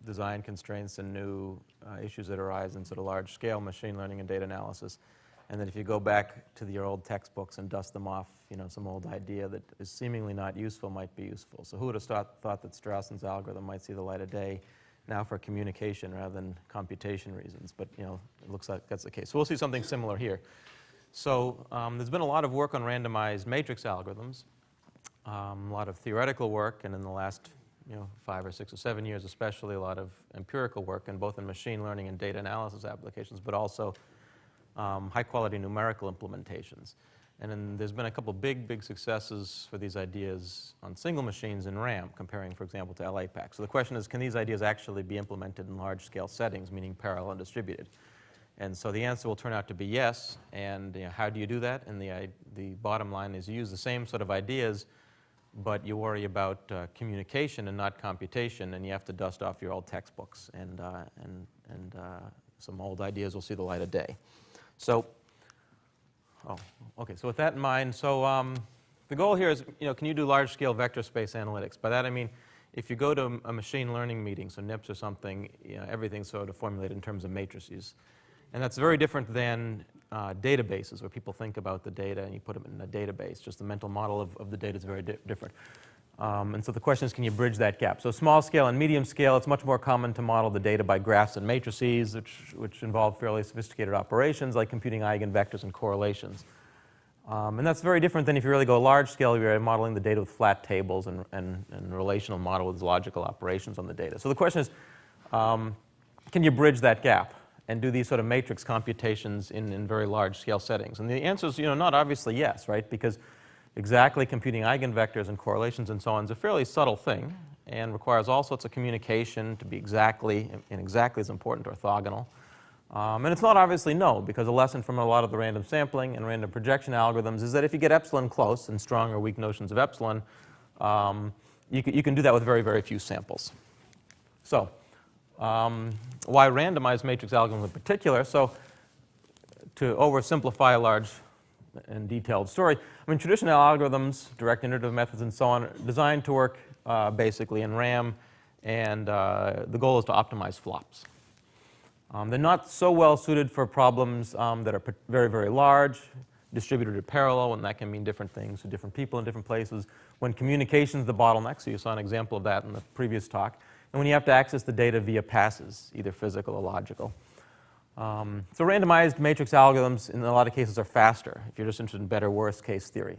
design constraints and new issues that arise in sort of large-scale machine learning and data analysis. And that if you go back to your old textbooks and dust them off, some old idea that is seemingly not useful might be useful. So who would have thought that Straussen's algorithm might see the light of day now for communication rather than computation reasons? But it looks like that's the case. So we'll see something similar here. So there's been a lot of work on randomized matrix algorithms, a lot of theoretical work, and in the last 5 or 6 or 7 years especially, a lot of empirical work, and both in machine learning and data analysis applications, but also high-quality numerical implementations. And then there's been a couple big successes for these ideas on single machines in RAM, comparing, for example, to LAPACK. So the question is, can these ideas actually be implemented in large-scale settings, meaning parallel and distributed? And so the answer will turn out to be yes. And how do you do that? And the bottom line is you use the same sort of ideas, but you worry about communication and not computation, and you have to dust off your old textbooks, and some old ideas will see the light of day. So, okay. So with that in mind, so the goal here is, can you do large-scale vector space analytics? By that I mean, if you go to a machine learning meeting, so NIPS or something, everything's sort of formulated in terms of matrices. And that's very different than databases, where people think about the data and you put them in a database. Just the mental model of the data is very different. And so the question is, can you bridge that gap? So small scale and medium scale, it's much more common to model the data by graphs and matrices, which involve fairly sophisticated operations like computing eigenvectors and correlations. And that's very different than if you really go large scale, you're modeling the data with flat tables and relational model with logical operations on the data. So the question is, can you bridge that gap and do these sort of matrix computations in very large scale settings? And the answer is, not obviously yes, right? Because exactly computing eigenvectors and correlations and so on is a fairly subtle thing and requires all sorts of communication to be exactly as important orthogonal. And it's not obviously no, because a lesson from a lot of the random sampling and random projection algorithms is that if you get epsilon close and strong or weak notions of epsilon, you can do that with very few samples. So why randomized matrix algorithms in particular? So to oversimplify a large and detailed story, I mean, traditional algorithms, direct iterative methods and so on, are designed to work basically in RAM, and the goal is to optimize flops. They're not so well suited for problems that are very large, distributed or parallel, and that can mean different things to different people in different places. When communication is the bottleneck, so you saw an example of that in the previous talk, and when you have to access the data via passes, either physical or logical. So randomized matrix algorithms in a lot of cases are faster, if you're just interested in better worst case theory.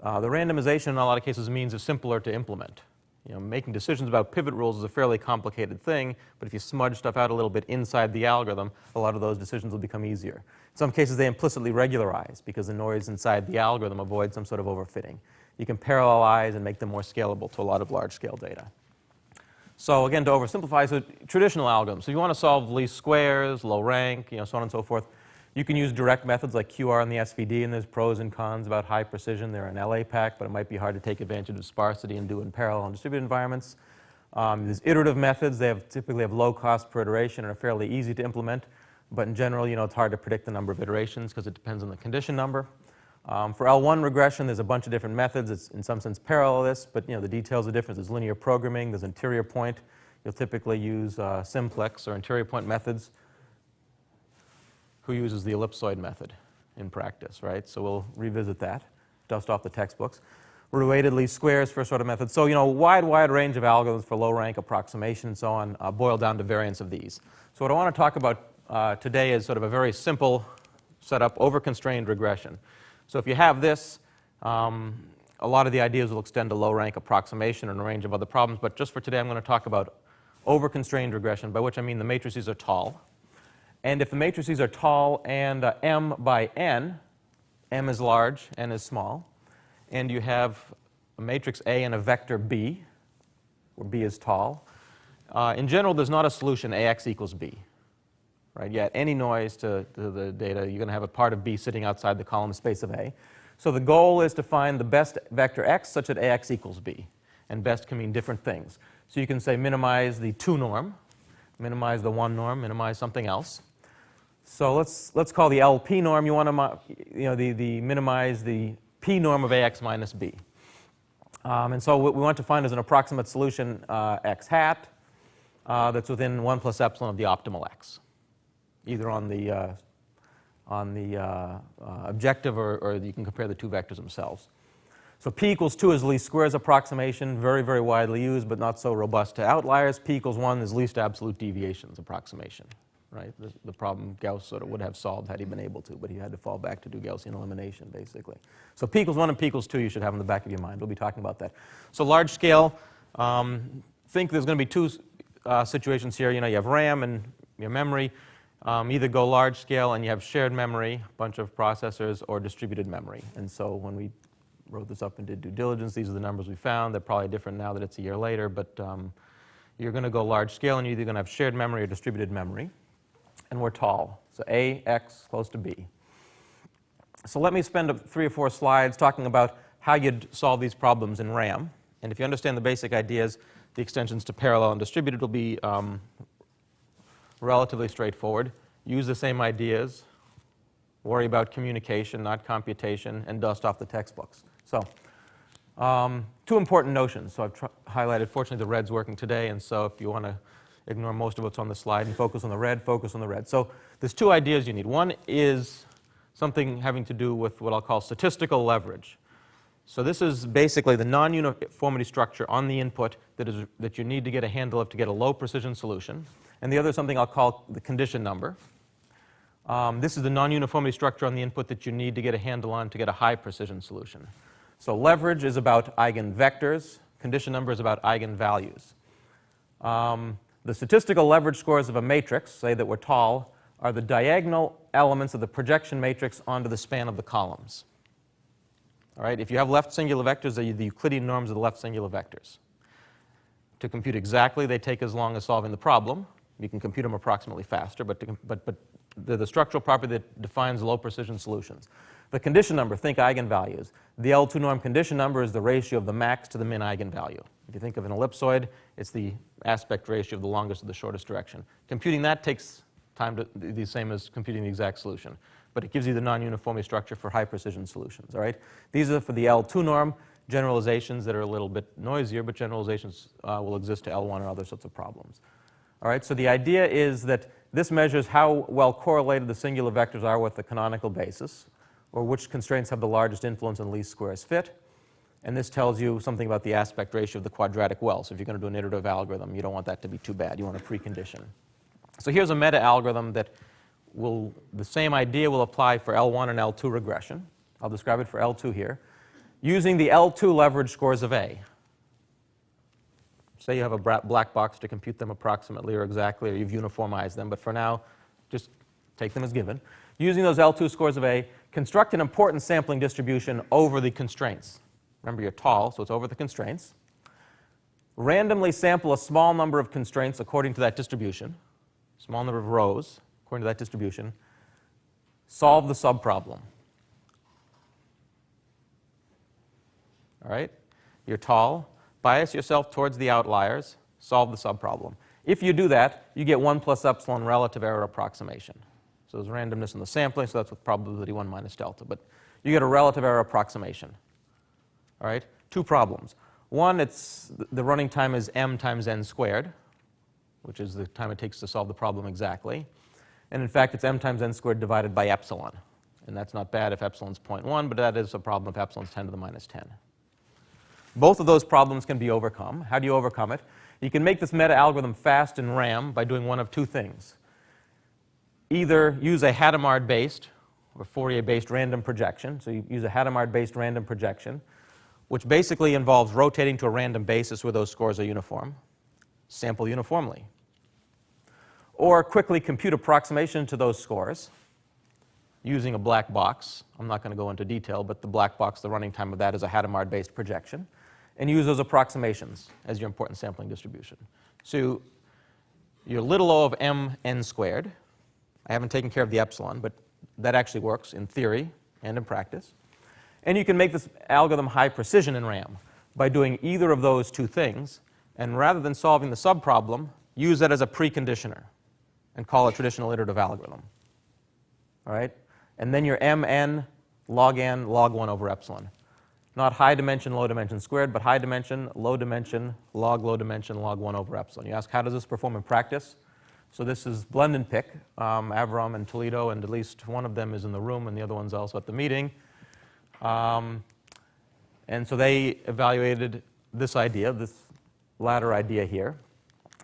The randomization in a lot of cases means it's simpler to implement. Making decisions about pivot rules is a fairly complicated thing, but if you smudge stuff out a little bit inside the algorithm, a lot of those decisions will become easier. In some cases, they implicitly regularize because the noise inside the algorithm avoids some sort of overfitting. You can parallelize and make them more scalable to a lot of large-scale data. So again, to oversimplify, so traditional algorithms. So you want to solve least squares, low rank, so on and so forth. You can use direct methods like QR and the SVD, and there's pros and cons about high precision. They're in LAPACK, but it might be hard to take advantage of sparsity and do in parallel and distributed environments. There's iterative methods. They typically have low cost per iteration and are fairly easy to implement. But in general, it's hard to predict the number of iterations because it depends on the condition number. For L1 regression, there's a bunch of different methods. It's in some sense parallel to this, but the details are different. There's linear programming. There's interior point. You'll typically use simplex or interior point methods. Who uses the ellipsoid method in practice, right? So we'll revisit that, dust off the textbooks. Related least squares, first order methods. So, wide range of algorithms for low rank approximation and so on boil down to variants of these. So what I want to talk about today is sort of a very simple setup, overconstrained regression. So if you have this, a lot of the ideas will extend to low rank approximation and a range of other problems, but just for today I'm going to talk about overconstrained regression, by which I mean the matrices are tall. And if the matrices are tall and m by n, m is large, n is small, and you have a matrix A and a vector B, where B is tall, in general there's not a solution AX equals B. Right? You add any noise to the data, you're going to have a part of B sitting outside the column space of A. So the goal is to find the best vector X such that AX equals B. And best can mean different things. So you can say minimize the 2 norm, minimize the 1 norm, minimize something else. So let's call the LP norm. You want to minimize the P norm of AX minus B. And so what we want to find is an approximate solution X hat. that's within 1 plus epsilon of the optimal x, either on the objective, or you can compare the two vectors themselves. So p equals 2 is least squares approximation, very, very widely used, but not so robust to outliers. P equals 1 is least absolute deviations approximation, right? The problem Gauss sort of would have solved had he been able to, but he had to fall back to do Gaussian elimination, basically. So p equals 1 and p equals 2 you should have in the back of your mind. We'll be talking about that. So large scale, think there's going to be two situations here. You know, you have RAM and your memory. Either go large scale and you have shared memory, a bunch of processors, or distributed memory. And so when we wrote this up and did due diligence, these are the numbers we found. They're probably different now that it's a year later, but you're going to go large scale, and you're either going to have shared memory or distributed memory. And we're tall, so A, X, close to B. So let me spend 3 or 4 slides talking about how you'd solve these problems in RAM. And if you understand the basic ideas, the extensions to parallel and distributed will be relatively straightforward. Use the same ideas. Worry about communication, not computation, and dust off the textbooks. So 2 important notions. So I've highlighted, fortunately, the red's working today, and so if you want to ignore most of what's on the slide and focus on the red, focus on the red. So there's 2 ideas you need. One is something having to do with what I'll call statistical leverage. So this is basically the non-uniformity structure on the input that you need to get a handle of to get a low precision solution. And the other is something I'll call the condition number. This is the non-uniformity structure on the input that you need to get a handle on to get a high precision solution. So leverage is about eigenvectors. Condition number is about eigenvalues. The statistical leverage scores of a matrix, say that we're tall, are the diagonal elements of the projection matrix onto the span of the columns. All right? If you have left singular vectors, they're the Euclidean norms of the left singular vectors. To compute exactly, they take as long as solving the problem. You can compute them approximately faster, but they're the structural property that defines low precision solutions. The condition number, think eigenvalues. The L2 norm condition number is the ratio of the max to the min eigenvalue. If you think of an ellipsoid, it's the aspect ratio of the longest to the shortest direction. Computing that takes time to the same as computing the exact solution, but it gives you the non-uniformity structure for high precision solutions. All right? These are for the L2 norm. Generalizations that are a little bit noisier, but generalizations will exist to L1 or other sorts of problems. All right? So the idea is that this measures how well correlated the singular vectors are with the canonical basis, or which constraints have the largest influence on least squares fit. And this tells you something about the aspect ratio of the quadratic well. So if you're going to do an iterative algorithm, you don't want that to be too bad. You want a precondition. So here's a meta-algorithm that the same idea will apply for L1 and L2 regression. I'll describe it for L2 here. Using the L2 leverage scores of A. Say you have a black box to compute them approximately or exactly, or you've uniformized them, but for now, just take them as given. Using those L2 scores of A, construct an importance sampling distribution over the constraints. Remember, you're tall, so it's over the constraints. Randomly sample a small number of constraints according to that distribution, small number of rows according to that distribution. Solve the subproblem. All right? You're tall. Bias yourself towards the outliers. Solve the subproblem. If you do that, you get 1 plus epsilon relative error approximation. So there's randomness in the sampling, so that's with probability 1 minus delta. But you get a relative error approximation. All right? 2 problems. One, the running time is m times n squared, which is the time it takes to solve the problem exactly. And in fact, it's m times n squared divided by epsilon. And that's not bad if epsilon's 0.1, but that is a problem if epsilon's 10 to the minus 10. Both of those problems can be overcome. How do you overcome it? You can make this meta-algorithm fast in RAM by doing one of 2 things. Either use a Hadamard-based or Fourier-based random projection. So you use a Hadamard-based random projection, which basically involves rotating to a random basis where those scores are uniform. Sample uniformly. Or quickly compute approximation to those scores using a black box. I'm not going to go into detail, but the black box, the running time of that is a Hadamard-based projection. And use those approximations as your importance sampling distribution. So your little o of m n squared, I haven't taken care of the epsilon, but that actually works in theory and in practice. And you can make this algorithm high precision in RAM by doing either of those 2 things. And rather than solving the subproblem, use that as a preconditioner and call it traditional iterative algorithm. All right? And then your mn log n log 1 over epsilon. Not high dimension, low dimension squared, but high dimension, low dimension, log 1 over epsilon. You ask, how does this perform in practice? So this is blend and pick. Avram and Toledo, and at least one of them is in the room, and the other one's also at the meeting. And so they evaluated this idea, this latter idea here.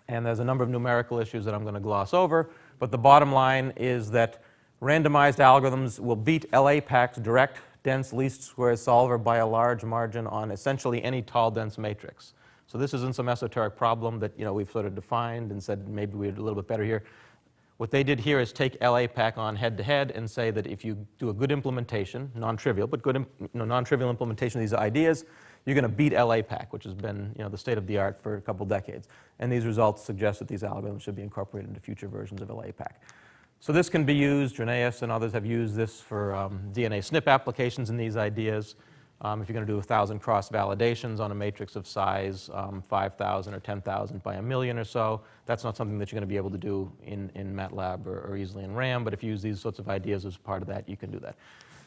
And there's a number of numerical issues that I'm going to gloss over. But the bottom line is that randomized algorithms will beat LA-Pac's direct, dense, least squares solver by a large margin on essentially any tall, dense matrix. So this isn't some esoteric problem that we've sort of defined and said maybe we're a little bit better here. What they did here is take LA-Pac on head-to-head and say that if you do a good implementation, non-trivial, but good non-trivial implementation of these ideas, you're going to beat LA-Pac, which has been the state of the art for a couple decades. And these results suggest that these algorithms should be incorporated into future versions of LA-Pac. So this can be used, Reneus and others have used this for DNA SNP applications in these ideas. If you're going to do 1,000 cross validations on a matrix of size 5,000 or 10,000 by a million or so, that's not something that you're going to be able to do in MATLAB or easily in RAM, but if you use these sorts of ideas as part of that, you can do that.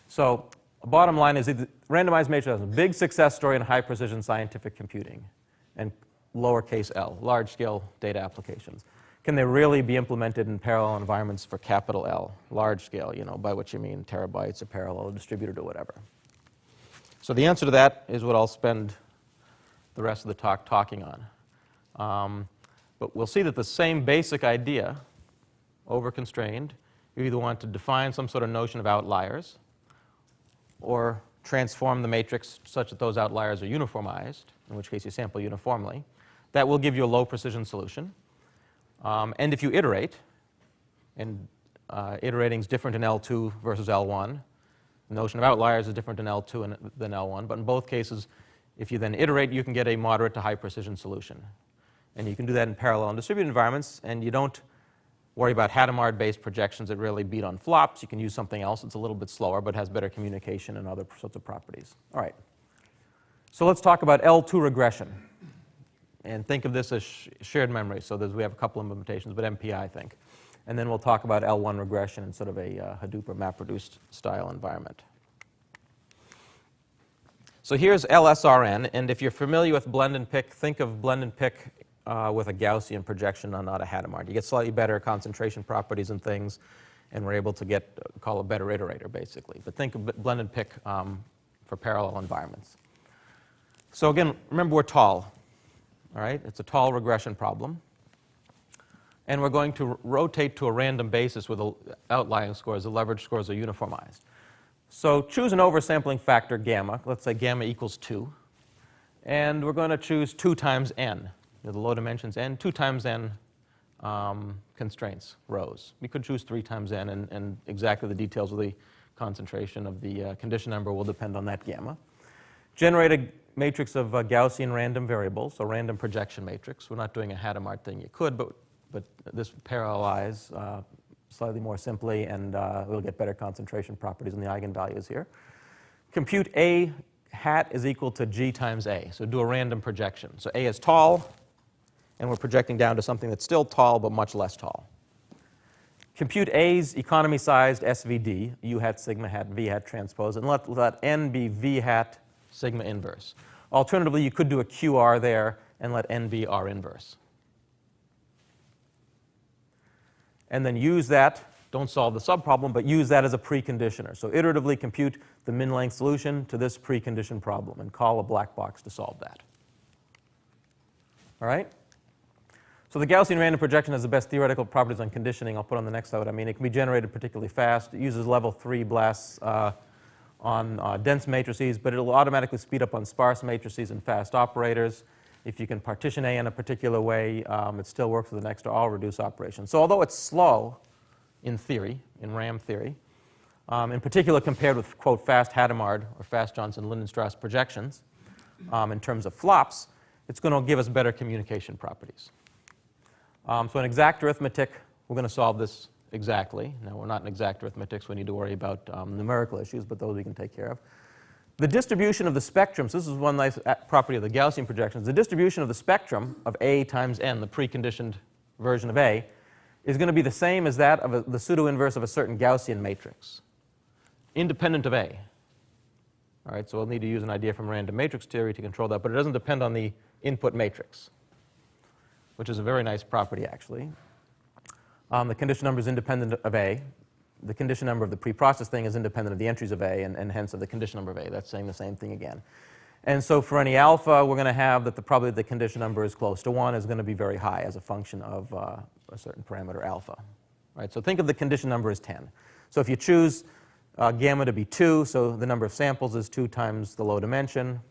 So bottom line is that randomized matrix has a big success story in high-precision scientific computing and lowercase l, large-scale data applications. Can they really be implemented in parallel environments for capital L, large scale, by which you mean terabytes or parallel or distributed or whatever? So the answer to that is what I'll spend the rest of the talk talking on. But we'll see that the same basic idea, overconstrained, you either want to define some sort of notion of outliers or transform the matrix such that those outliers are uniformized, in which case you sample uniformly. That will give you a low precision solution. And if you iterate, and iterating is different in L2 versus L1, the notion of outliers is different in L2 than L1, but in both cases, if you then iterate, you can get a moderate to high precision solution. And you can do that in parallel and distributed environments, and you don't worry about Hadamard-based projections that really beat on flops. You can use something else that's a little bit slower but has better communication and other sorts of properties. All right. So let's talk about L2 regression. And think of this as shared memory. So we have a couple of implementations, but MPI, I think. And then we'll talk about L1 regression in sort of a Hadoop or MapReduced style environment. So here's LSRN. And if you're familiar with blend and pick, think of blend and pick with a Gaussian projection, not a Hadamard. You get slightly better concentration properties and things, and we're able to call a better iterator, basically. But think of blend and pick for parallel environments. So again, remember we're tall. All right, it's a tall regression problem. And we're going to rotate to a random basis with the outlying scores. The leverage scores are uniformized. So choose an oversampling factor, gamma. Let's say gamma equals 2. And we're going to choose 2 times n. The low dimensions n, 2 times n constraints, rows. We could choose 3 times n, and exactly the details of the concentration of the condition number will depend on that gamma. Generate a matrix of Gaussian random variables, so random projection matrix. We're not doing a Hadamard thing. You could, but this would parallelize slightly more simply, and we'll get better concentration properties in the eigenvalues here. Compute A hat is equal to G times A, so do a random projection. So A is tall, and we're projecting down to something that's still tall but much less tall. Compute A's economy-sized SVD, U hat, sigma hat, V hat transpose, and let N be V hat, sigma inverse. Alternatively, you could do a QR there and let N be R inverse. And then use that, don't solve the subproblem, but use that as a preconditioner. So iteratively compute the min-length solution to this precondition problem and call a black box to solve that. All right? So the Gaussian random projection has the best theoretical properties on conditioning. I'll put on the next slide. I mean, it can be generated particularly fast. It uses level 3 blasts on dense matrices, but it'll automatically speed up on sparse matrices and fast operators. If you can partition A in a particular way, it still works with the next to all reduce operation. So although it's slow in theory, in RAM theory, in particular compared with, quote, fast Hadamard or fast Johnson-Lindenstrass projections, in terms of flops, it's going to give us better communication properties. So in exact arithmetic, we're going to solve this exactly. Now, we're not in exact arithmetic, so we need to worry about numerical issues, but those we can take care of. The distribution of the spectrum, so this is one nice property of the Gaussian projections, the distribution of the spectrum of A times n, the preconditioned version of A, is going to be the same as that of the pseudo-inverse of a certain Gaussian matrix, independent of A. All right, so we'll need to use an idea from random matrix theory to control that, but it doesn't depend on the input matrix, which is a very nice property, actually. The condition number is independent of A. The condition number of the preprocessed thing is independent of the entries of A, and hence of the condition number of A. That's saying the same thing again. And so for any alpha, we're going to have that the probability the condition number is close to 1 is going to be very high as a function of a certain parameter alpha. Right? So think of the condition number as 10. So if you choose gamma to be 2, so the number of samples is 2 times the low dimension,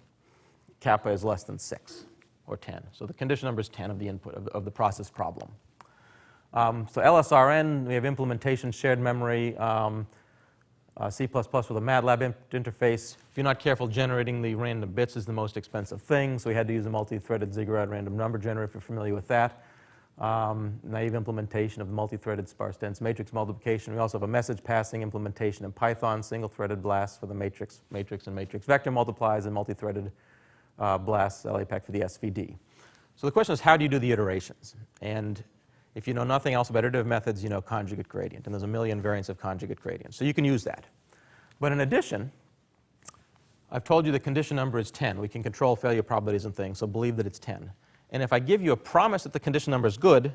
kappa is less than 6 or 10. So the condition number is 10 of the input of the process problem. So LSRN, we have implementation, shared memory, C++ with a MATLAB interface. If you're not careful, generating the random bits is the most expensive thing, so we had to use a multi-threaded ziggurat random number generator if you're familiar with that. Naive implementation of multi-threaded sparse dense matrix multiplication. We also have a message passing implementation in Python, single-threaded blasts for the matrix and matrix vector multiplies, and multi-threaded blasts, LAPAC for the SVD. So the question is, how do you do the iterations? And if you know nothing else about iterative methods, you know conjugate gradient, and there's a million variants of conjugate gradient. So you can use that. But in addition, I've told you the condition number is 10. We can control failure probabilities and things, so believe that it's 10. And if I give you a promise that the condition number is good,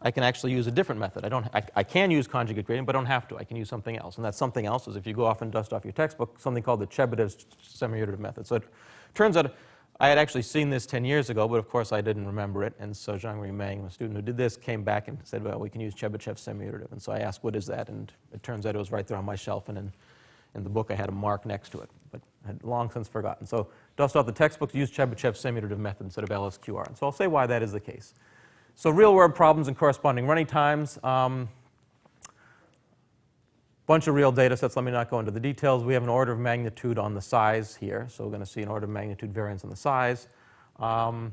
I can actually use a different method. I can use conjugate gradient, but I don't have to. I can use something else. And that something else is, if you go off and dust off your textbook, something called the Chebyshev semi-iterative method. So it turns out I had actually seen this 10 years ago, but of course I didn't remember it. And so Jean-Marie Meng, a student who did this, came back and said, well, we can use Chebyshev semi-iterative. And so I asked, what is that? And it turns out it was right there on my shelf, and in the book I had a mark next to it, but I had long since forgotten. So dust off the textbooks, use Chebyshev semi-iterative method instead of LSQR. And so I'll say why that is the case. So real-world problems and corresponding running times. Bunch of real data sets. Let me not go into the details. We have an order of magnitude on the size here. So we're going to see an order of magnitude variance on the size. The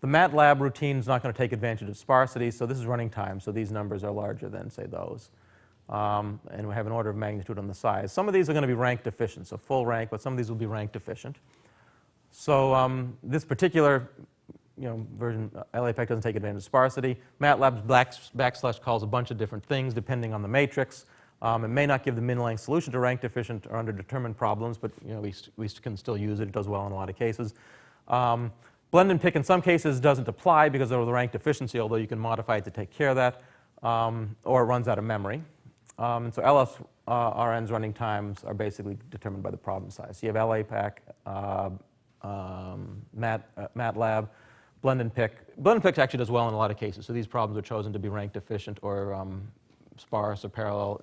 MATLAB routine is not going to take advantage of sparsity. So this is running time. So these numbers are larger than, say, those. And we have an order of magnitude on the size. Some of these are going to be rank deficient, so full rank, but some of these will be rank deficient. So this particular version, LAPAC doesn't take advantage of sparsity. MATLAB's backslash calls a bunch of different things depending on the matrix. It may not give the min-length solution to rank deficient or underdetermined problems, but we can still use it. It does well in a lot of cases. Blend and pick in some cases doesn't apply because of the rank deficiency, although you can modify it to take care of that, or it runs out of memory. And so LSRN's running times are basically determined by the problem size. So you have LAPAC, MATLAB, blend and pick. Blend and pick actually does well in a lot of cases. So these problems are chosen to be rank deficient or sparse or parallel.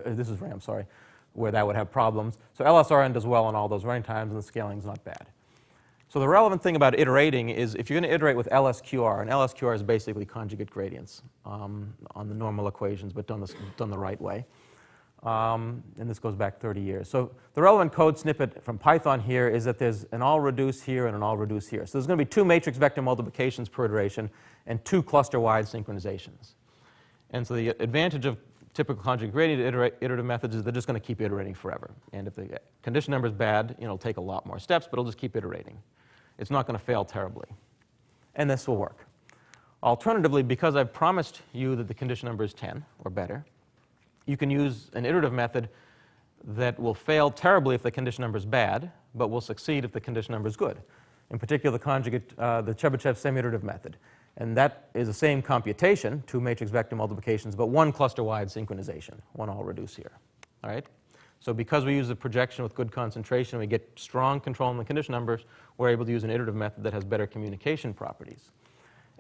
This is RAM, sorry, where that would have problems. So LSRN does well on all those running times, and the scaling is not bad. So the relevant thing about iterating is if you're going to iterate with LSQR, and LSQR is basically conjugate gradients on the normal equations, but done the right way. And this goes back 30 years. So the relevant code snippet from Python here is that there's an all reduce here and an all reduce here. So there's going to be 2 matrix vector multiplications per iteration and 2 cluster-wide synchronizations. And so the advantage of typical conjugate gradient iterative methods is they're just going to keep iterating forever. And if the condition number is bad, it'll take a lot more steps, but it'll just keep iterating. It's not going to fail terribly. And this will work. Alternatively, because I've promised you that the condition number is 10 or better, you can use an iterative method that will fail terribly if the condition number is bad, but will succeed if the condition number is good. In particular, the Chebyshev semi-iterative method. And that is the same computation, 2 matrix vector multiplications, but 1 cluster-wide synchronization, 1 all reduce here. All right? So because we use the projection with good concentration, we get strong control on the condition numbers, we're able to use an iterative method that has better communication properties.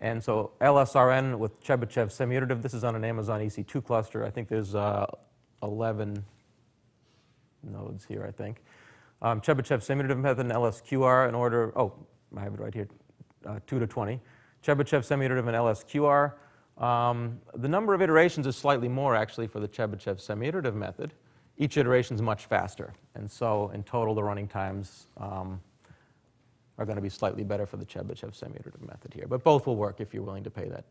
And so LSRN with Chebyshev semi-iterative, this is on an Amazon EC2 cluster. I think there's 11 nodes here, I think. Chebyshev semi-iterative method and LSQR in order, I have it right here, 2 to 20. Chebyshev semi-iterative and LSQR. The number of iterations is slightly more, actually, for the Chebyshev semi-iterative method. Each iteration is much faster. And so in total, the running times are going to be slightly better for the Chebyshev semi-iterative method here. But both will work if you're willing to pay that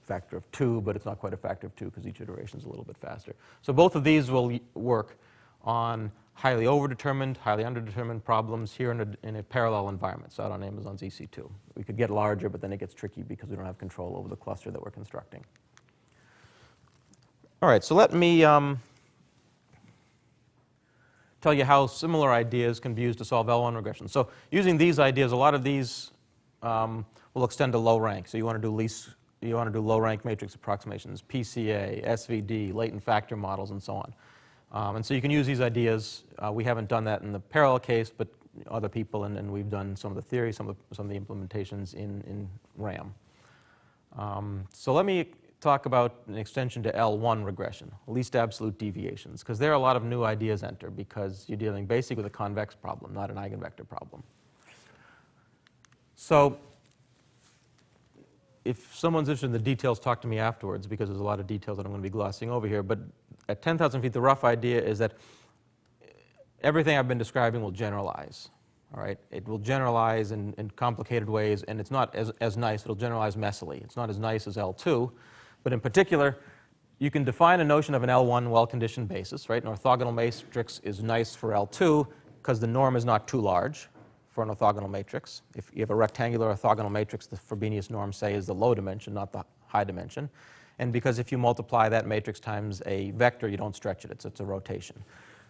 factor of 2, but it's not quite a factor of 2 because each iteration is a little bit faster. So both of these will work on highly overdetermined, highly underdetermined problems here in a parallel environment, so out on Amazon's EC2. We could get larger, but then it gets tricky because we don't have control over the cluster that we're constructing. All right, so let me tell you how similar ideas can be used to solve L1 regression. So using these ideas, a lot of these will extend to low rank. So you want to do low rank matrix approximations, PCA, SVD, latent factor models, and so on. And so you can use these ideas. We haven't done that in the parallel case, but other people, and we've done some of the theory, some of the implementations in RAM. So let me talk about an extension to L1 regression, least absolute deviations, because there are a lot of new ideas enter because you're dealing basically with a convex problem, not an eigenvector problem. So if someone's interested in the details, talk to me afterwards, because there's a lot of details that I'm going to be glossing over here. But at 10,000 feet, the rough idea is that everything I've been describing will generalize. All right? It will generalize in complicated ways, and it's not as nice. It'll generalize messily. It's not as nice as L2. But in particular, you can define a notion of an L1 well-conditioned basis. Right? An orthogonal matrix is nice for L2 because the norm is not too large for an orthogonal matrix. If you have a rectangular orthogonal matrix, the Frobenius norm, say, is the low dimension, not the high dimension. And because if you multiply that matrix times a vector, you don't stretch it. It's a rotation.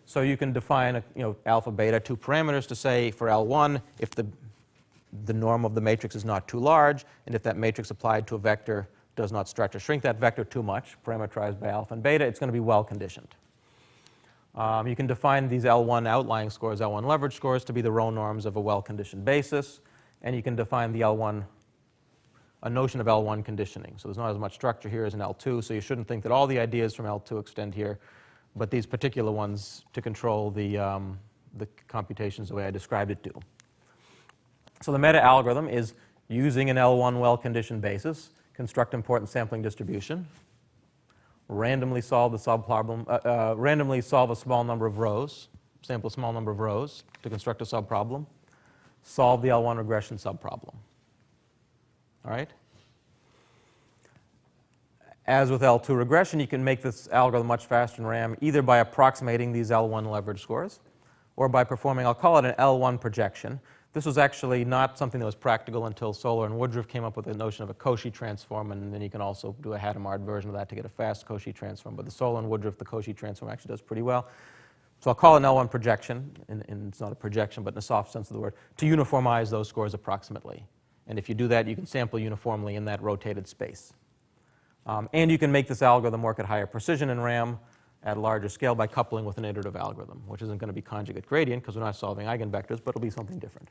So you can define alpha, beta, 2 parameters to say for L1, if the norm of the matrix is not too large, and if that matrix applied to a vector does not stretch or shrink that vector too much, parameterized by alpha and beta, it's going to be well conditioned. You can define these L1 outlying scores, L1 leverage scores, to be the row norms of a well-conditioned basis. And you can define the a notion of L1 conditioning. So there's not as much structure here as in L2, so you shouldn't think that all the ideas from L2 extend here, but these particular ones to control the computations the way I described it do. So the meta algorithm is using an L1 well-conditioned basis, construct important sampling distribution, randomly solve the subproblem, randomly solve a small number of rows, sample a small number of rows to construct a subproblem, solve the L1 regression subproblem. All right? As with L2 regression, you can make this algorithm much faster in RAM either by approximating these L1 leverage scores or by performing, I'll call it an L1 projection. This was actually not something that was practical until Solar and Woodruff came up with the notion of a Cauchy transform, and then you can also do a Hadamard version of that to get a fast Cauchy transform. But the Solar and Woodruff, the Cauchy transform actually does pretty well. So I'll call it an L1 projection, and it's not a projection, but in the soft sense of the word, to uniformize those scores approximately. And if you do that, you can sample uniformly in that rotated space. And you can make this algorithm work at higher precision in RAM at a larger scale by coupling with an iterative algorithm, which isn't going to be conjugate gradient because we're not solving eigenvectors, but it'll be something different.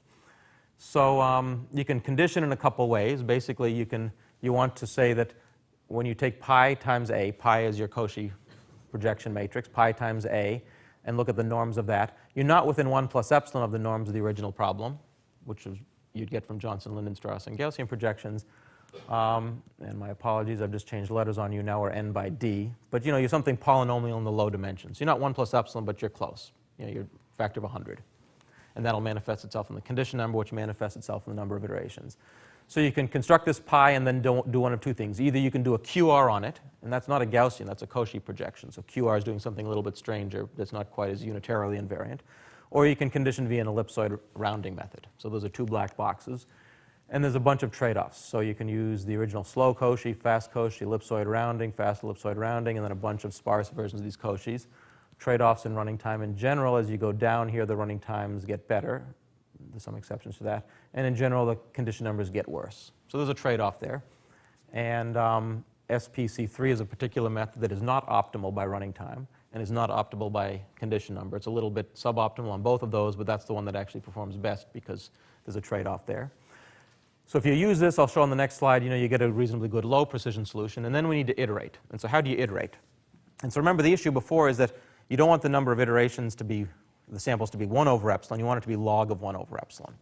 So you can condition in a couple ways. Basically, you want to say that when you take pi times a, pi is your Cauchy projection matrix, pi times a, and look at the norms of that, you're not within 1 plus epsilon of the norms of the original problem, which is you'd get from Johnson, Lindenstrass, and Gaussian projections. And my apologies, I've just changed letters on you. Now we're n by d. But you're something polynomial in the low dimensions. You're not 1 plus epsilon, but you're close. You're a factor of 100. And that'll manifest itself in the condition number, which manifests itself in the number of iterations. So you can construct this pi and then do one of two things. Either you can do a QR on it, and that's not a Gaussian, that's a Cauchy projection. So QR is doing something a little bit stranger that's not quite as unitarily invariant. Or you can condition via an ellipsoid rounding method. So those are two black boxes. And there's a bunch of trade-offs. So you can use the original slow Cauchy, fast Cauchy, ellipsoid rounding, fast ellipsoid rounding, and then a bunch of sparse versions of these Cauchys. Trade-offs in running time in general, as you go down here, the running times get better. There's some exceptions to that. And in general, the condition numbers get worse. So there's a trade-off there. And SPC3 is a particular method that is not optimal by running time and is not optimal by condition number. It's a little bit suboptimal on both of those, but that's the one that actually performs best because there's a trade-off there. So if you use this, I'll show on the next slide, you get a reasonably good low precision solution, and then we need to iterate. And so how do you iterate? And so remember, the issue before is that you don't want the number of iterations to be, the samples to be 1 over epsilon. You want it to be log of 1 over epsilon.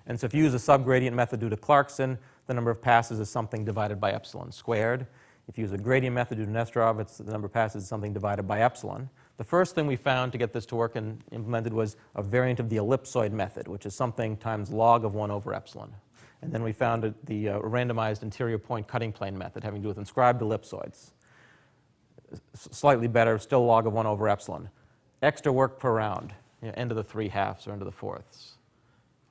And so if you use a subgradient method due to Clarkson, the number of passes is something divided by epsilon squared. If you use a gradient method due to Nesterov, it's the number of passes is something divided by epsilon. The first thing we found to get this to work and implemented was a variant of the ellipsoid method, which is something times log of 1 over epsilon. And then we found the randomized interior point cutting plane method having to do with inscribed ellipsoids. Slightly better, still log of 1 over epsilon. Extra work per round, end of the 3/2 or end of the 4ths.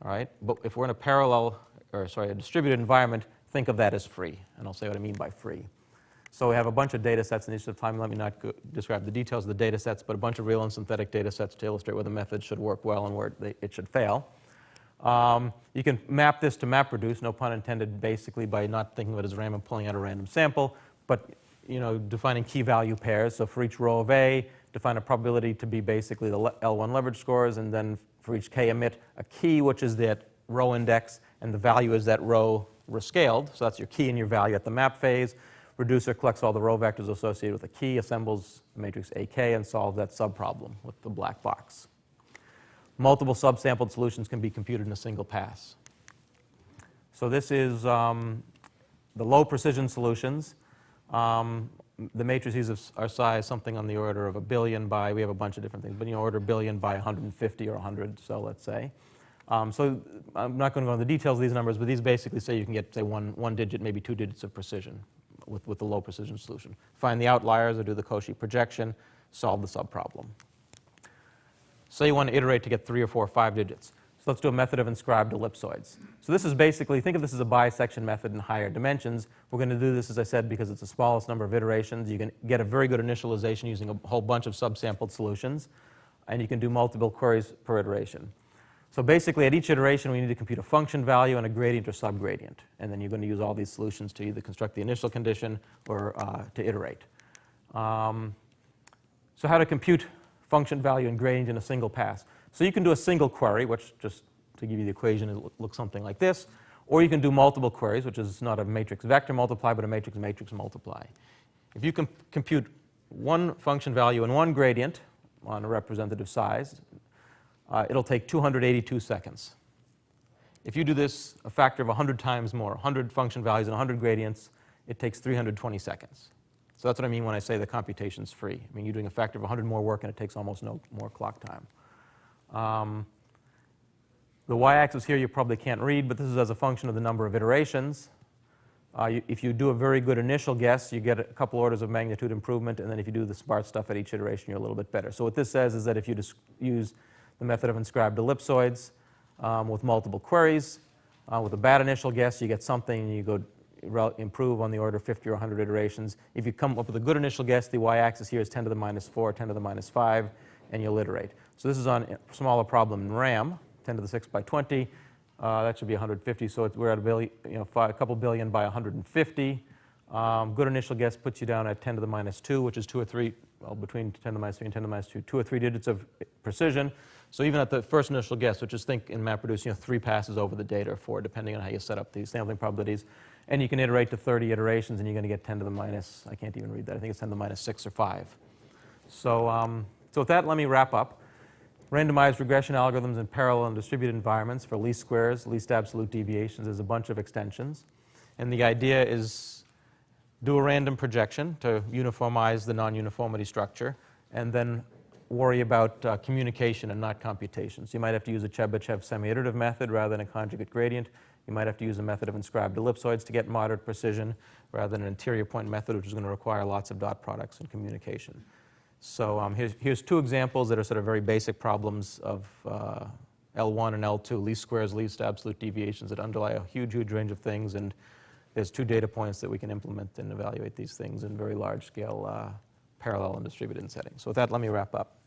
All right? But if we're in a a distributed environment, think of that as free. And I'll say what I mean by free. So we have a bunch of data sets in each of the time. Let me not describe the details of the data sets, but a bunch of real and synthetic data sets to illustrate where the method should work well and where it should fail. You can map this to MapReduce, no pun intended, basically by not thinking of it as random, pulling out a random sample, but defining key value pairs. So for each row of A, define a probability to be basically the L1 leverage scores, and then for each K, emit a key, which is that row index, and the value is that row rescaled. So that's your key and your value at the map phase. Reducer collects all the row vectors associated with a key, assembles the matrix AK, and solves that subproblem with the black box. Multiple subsampled solutions can be computed in a single pass. So this is the low precision solutions. The matrices are size something on the order of 1 billion by, we have a bunch of different things, but order 1 billion by 150 or 100, so let's say. So I'm not going to go into the details of these numbers, but these basically say you can get, say, one digit, maybe 2 digits of precision with the low precision solution. Find the outliers or do the Cauchy projection, solve the subproblem. So you want to iterate to get 3 or 4 or 5 digits. So let's do a method of inscribed ellipsoids. So this is basically, think of this as a bisection method in higher dimensions. We're going to do this, as I said, because it's the smallest number of iterations. You can get a very good initialization using a whole bunch of subsampled solutions, and you can do multiple queries per iteration. So basically, at each iteration, we need to compute a function value and a gradient or subgradient. And then you're going to use all these solutions to either construct the initial condition or to iterate. So how to compute function value and gradient in a single pass. So you can do a single query, which, just to give you the equation, it looks something like this. Or you can do multiple queries, which is not a matrix vector multiply, but a matrix matrix multiply. If you can compute one function value and one gradient on a representative size, it'll take 282 seconds. If you do this a factor of 100 times more, 100 function values and 100 gradients, it takes 320 seconds. So that's what I mean when I say the computation's free. I mean, you're doing a factor of 100 more work, and it takes almost no more clock time. The y-axis here you probably can't read, but this is as a function of the number of iterations. If you do a very good initial guess, you get a couple orders of magnitude improvement, and then if you do the smart stuff at each iteration, you're a little bit better. So what this says is that if you use the method of inscribed ellipsoids with multiple queries, with a bad initial guess, you get something, and you go improve on the order of 50 or 100 iterations. If you come up with a good initial guess, the y-axis here is 10 to the minus 4, 10 to the minus 5, and you'll iterate. So this is on a smaller problem in RAM, 10 to the 6 by 20. That should be 150, so we're at a couple billion by 150. Good initial guess puts you down at 10 to the minus 2, which is 2 or 3, well, between 10 to the minus 3 and 10 to the minus 2, 2 or 3 digits of precision. So even at the first initial guess, which is, think in MapReduce, 3 passes over the data or 4, depending on how you set up the sampling probabilities. And you can iterate to 30 iterations, and you're going to get 10 to the minus, I can't even read that, I think it's 10 to the minus 6 or 5. So, so with that, let me wrap up. Randomized regression algorithms in parallel and distributed environments for least squares, least absolute deviations. There's a bunch of extensions. And the idea is do a random projection to uniformize the non-uniformity structure, and then worry about communication and not computation. So you might have to use a Chebyshev semi-iterative method rather than a conjugate gradient. You might have to use a method of inscribed ellipsoids to get moderate precision rather than an interior point method, which is going to require lots of dot products and communication. So here's 2 examples that are sort of very basic problems of L1 and L2, least squares, least absolute deviations that underlie a huge, huge range of things. And there's 2 data points that we can implement and evaluate these things in very large scale parallel and distributed settings. So with that, let me wrap up.